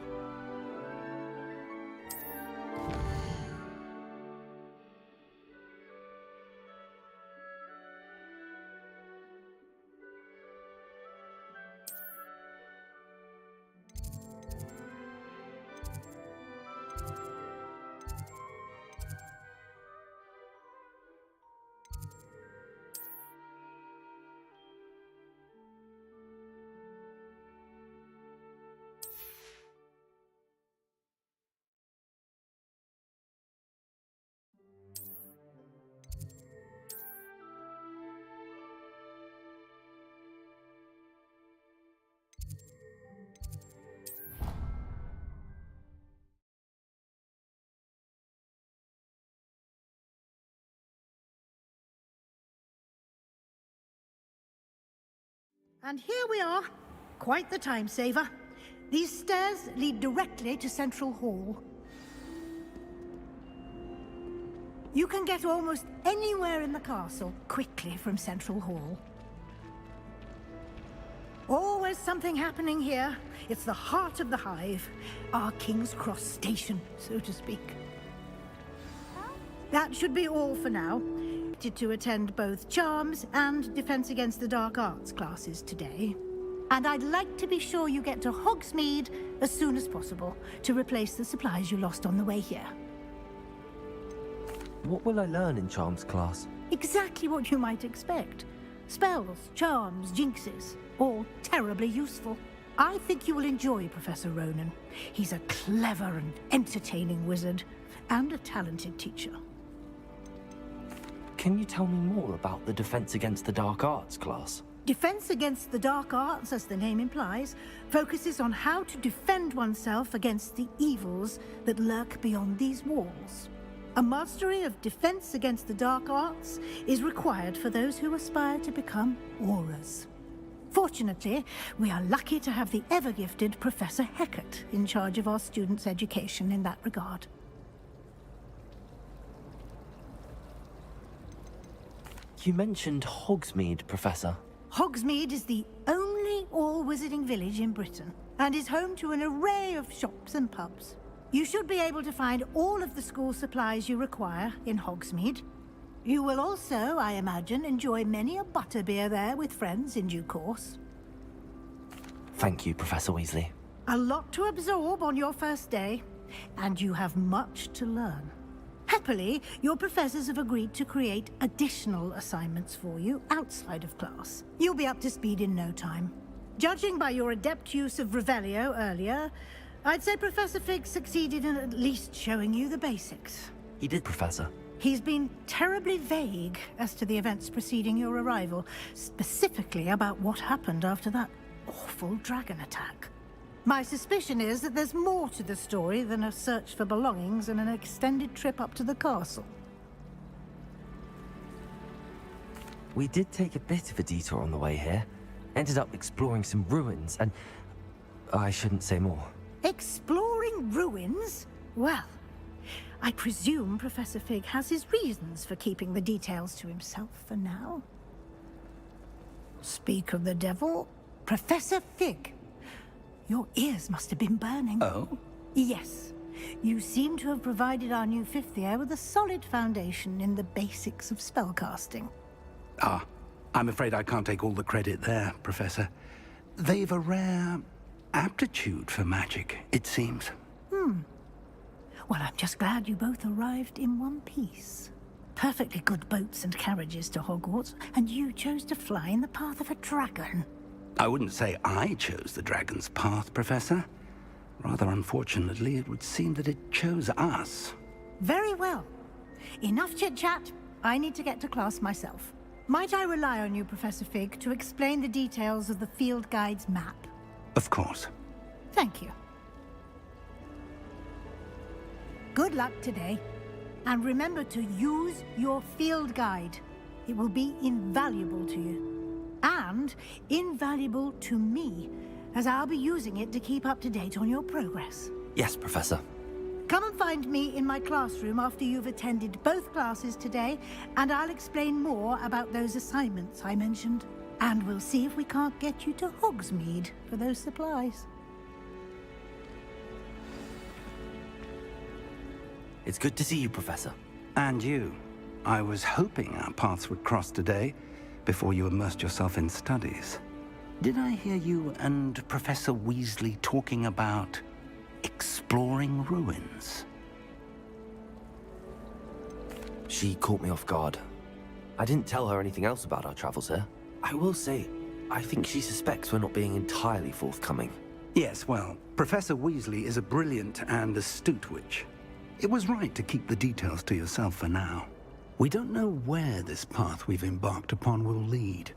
And here we are. Quite the time saver. These stairs lead directly to Central Hall. You can get almost anywhere in the castle quickly from Central Hall. Always something happening here. It's the heart of the hive. Our King's Cross station, so to speak. That should be all for now. To attend both Charms and Defense Against the Dark Arts classes today. And I'd like to be sure you get to Hogsmeade as soon as possible to replace the supplies you lost on the way here. What will I learn in Charms class? Exactly what you might expect. Spells, charms, jinxes, all terribly useful. I think you will enjoy Professor Ronan. He's a clever and entertaining wizard, and a talented teacher. Can you tell me more about the Defense Against the Dark Arts class? Defense Against the Dark Arts, as the name implies, focuses on how to defend oneself against the evils that lurk beyond these walls. A mastery of Defense Against the Dark Arts is required for those who aspire to become Auras. Fortunately, we are lucky to have the ever-gifted Professor Hecat in charge of our students' education in that regard. You mentioned Hogsmeade, Professor. Hogsmeade is the only all-wizarding village in Britain, and is home to an array of shops and pubs. You should be able to find all of the school supplies you require in Hogsmeade. You will also, I imagine, enjoy many a butterbeer there with friends in due course. Thank you, Professor Weasley. A lot to absorb on your first day, and you have much to learn. Happily, your professors have agreed to create additional assignments for you outside of class. You'll be up to speed in no time. Judging by your adept use of Revelio earlier, I'd say Professor Fig succeeded in at least showing you the basics. He did, Professor. He's been terribly vague as to the events preceding your arrival, specifically about what happened after that awful dragon attack. My suspicion is that there's more to the story than a search for belongings and an extended trip up to the castle. We did take a bit of a detour on the way here. Ended up exploring some ruins and... I shouldn't say more. Exploring ruins? Well, I presume Professor Fig has his reasons for keeping the details to himself for now. Speak of the devil, Professor Fig. Your ears must have been burning. Oh? Yes. You seem to have provided our new fifth year with a solid foundation in the basics of spellcasting. Ah, I'm afraid I can't take all the credit there, Professor. They've a rare aptitude for magic, it seems. Well, I'm just glad you both arrived in one piece. Perfectly good boats and carriages to Hogwarts, and you chose to fly in the path of a dragon. I wouldn't say I chose the dragon's path, Professor. Rather unfortunately, it would seem that it chose us. Very well. Enough chit-chat. I need to get to class myself. Might I rely on you, Professor Fig, to explain the details of the field guide's map? Of course. Thank you. Good luck today. And remember to use your field guide. It will be invaluable to you. And invaluable to me, as I'll be using it to keep up to date on your progress. Yes, Professor. Come and find me in my classroom after you've attended both classes today, and I'll explain more about those assignments I mentioned. And we'll see if we can't get you to Hogsmeade for those supplies. It's good to see you, Professor. And you. I was hoping our paths would cross today, before you immersed yourself in studies. Did I hear you and Professor Weasley talking about exploring ruins? She caught me off guard. I didn't tell her anything else about our travels here. I will say, I think she suspects we're not being entirely forthcoming. Yes, well, Professor Weasley is a brilliant and astute witch. It was right to keep the details to yourself for now. We don't know where this path we've embarked upon will lead.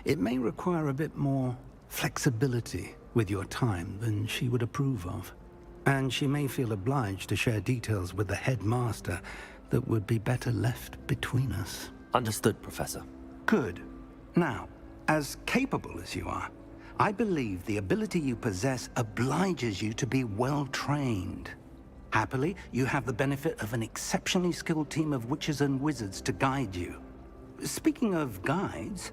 It may require a bit more flexibility with your time than she would approve of. And she may feel obliged to share details with the headmaster that would be better left between us. Understood, Professor. Good. Now, as capable as you are, I believe the ability you possess obliges you to be well trained. Happily, you have the benefit of an exceptionally skilled team of witches and wizards to guide you. Speaking of guides,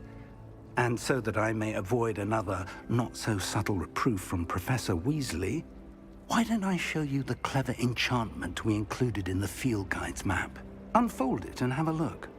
and so that I may avoid another not-so-subtle reproof from Professor Weasley, why don't I show you the clever enchantment we included in the field guide's map? Unfold it and have a look.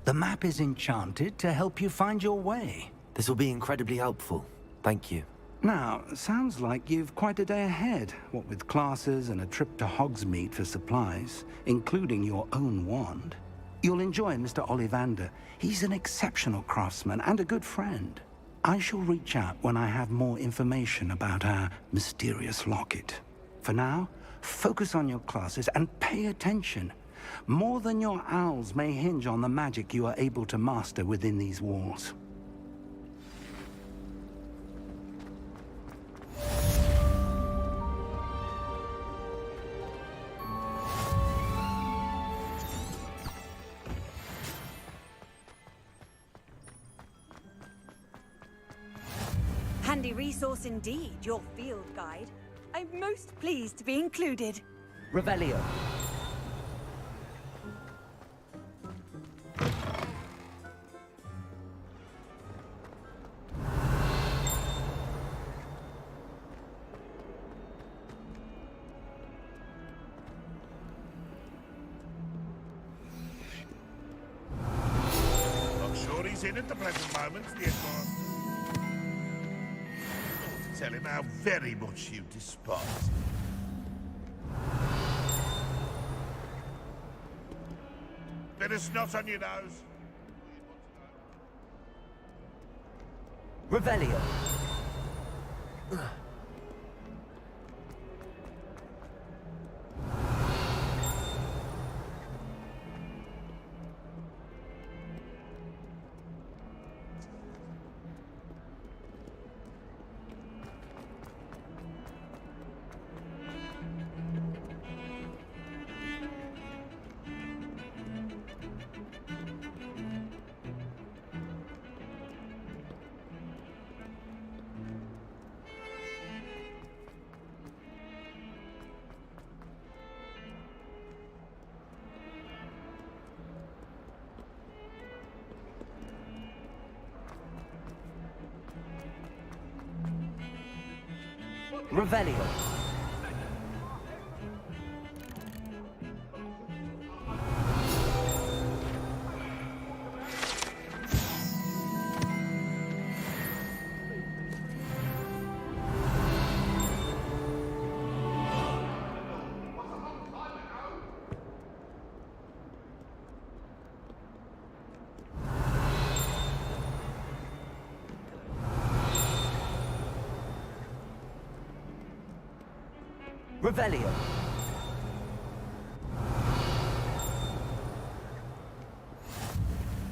The map is enchanted to help you find your way. This will be incredibly helpful. Thank you. Now, sounds like you've quite a day ahead, what with classes and a trip to Hogsmeade for supplies, including your own wand. You'll enjoy Mr. Ollivander. He's an exceptional craftsman and a good friend. I shall reach out when I have more information about our mysterious locket. For now, focus on your classes and pay attention. More than your owls may hinge on the magic you are able to master within these walls. Handy resource indeed, your field guide. I'm most pleased to be included. Revelio. In at the present moment, the advance. Tell him how very much you despise him. Bit of snot on your nose. Revelio. Revelio. Revelio.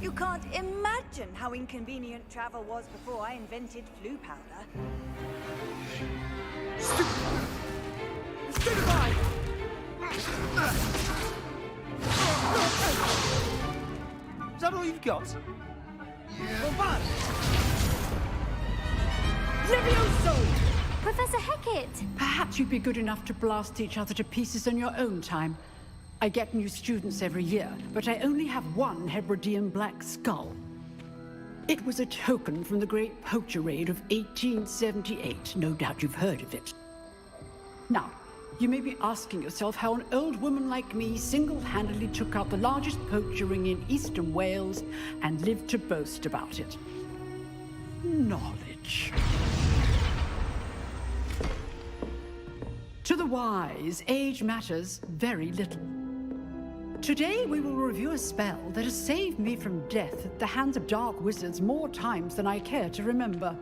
You can't imagine how inconvenient travel was before I invented flu powder. Stupefy! Is that all you've got? Yeah. Levioso! Professor Hecat! Perhaps you'd be good enough to blast each other to pieces on your own time. I get new students every year, but I only have one Hebridean black skull. It was a token from the Great Poacher Raid of 1878. No doubt you've heard of it. Now, you may be asking yourself how an old woman like me single-handedly took out the largest poacher ring in eastern Wales and lived to boast about it. Knowledge. To the wise, age matters very little. Today we will review a spell that has saved me from death at the hands of dark wizards more times than I care to remember.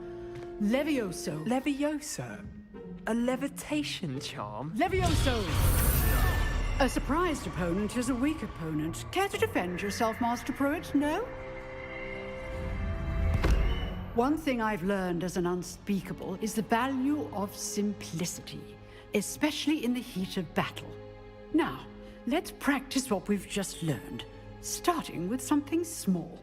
Levioso. Levioso? A levitation charm? Levioso! A surprised opponent is a weak opponent. Care to defend yourself, Master Pruitt? No? One thing I've learned as an unspeakable is the value of simplicity, especially in the heat of battle. Now, let's practice what we've just learned, starting with something small.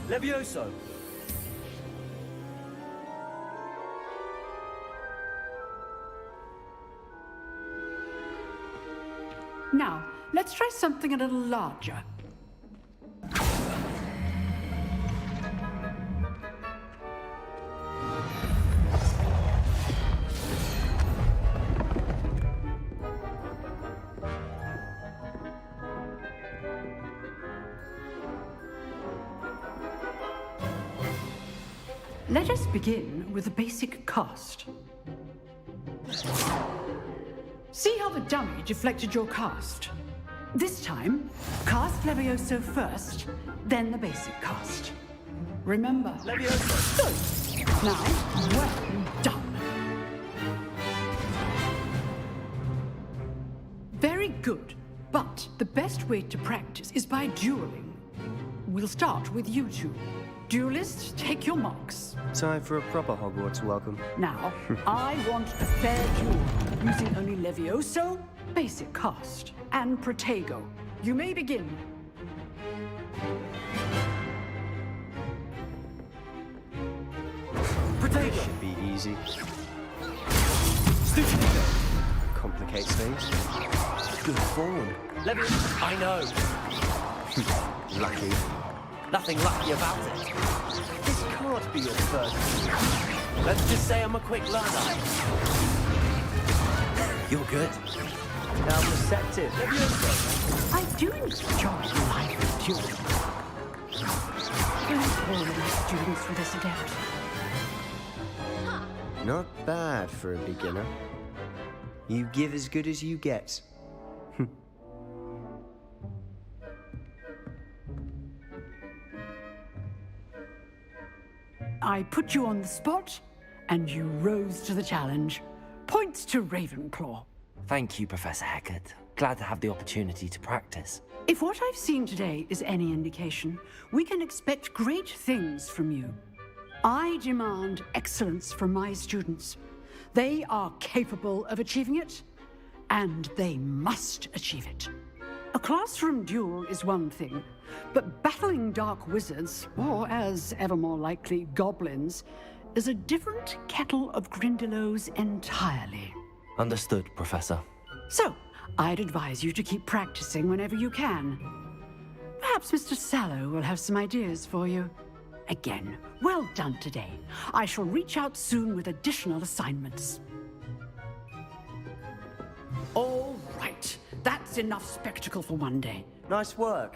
Levioso! Now, let's try something a little larger. Let us begin with a basic cast. See how the dummy deflected your cast? This time, cast Levioso first, then the basic cast. Remember, Levioso. Good. Now, well done. Very good, but the best way to practice is by dueling. We'll start with you two. Duelists, take your marks. Time for a proper Hogwarts welcome. Now, I want a fair duel, using only Levioso, basic cast, and Protego. You may begin. Protego should be easy. Complicates things. Good form. Levioso, I know. Lucky. Nothing lucky about it. This can't be your first. Let's just say I'm a quick learner. You're good. Now receptive. I do enjoy life of dueling. Don't all of my students with us adept. Not bad for a beginner. You give as good as you get. I put you on the spot, and you rose to the challenge. Points to Ravenclaw. Thank you, Professor Hecat. Glad to have the opportunity to practice. If what I've seen today is any indication, we can expect great things from you. I demand excellence from my students. They are capable of achieving it, and they must achieve it. A classroom duel is one thing, but battling dark wizards, or as ever more likely, goblins, is a different kettle of Grindylows entirely. Understood, Professor. So, I'd advise you to keep practicing whenever you can. Perhaps Mr. Sallow will have some ideas for you. Again, well done today. I shall reach out soon with additional assignments. All right, that's enough spectacle for one day. Nice work.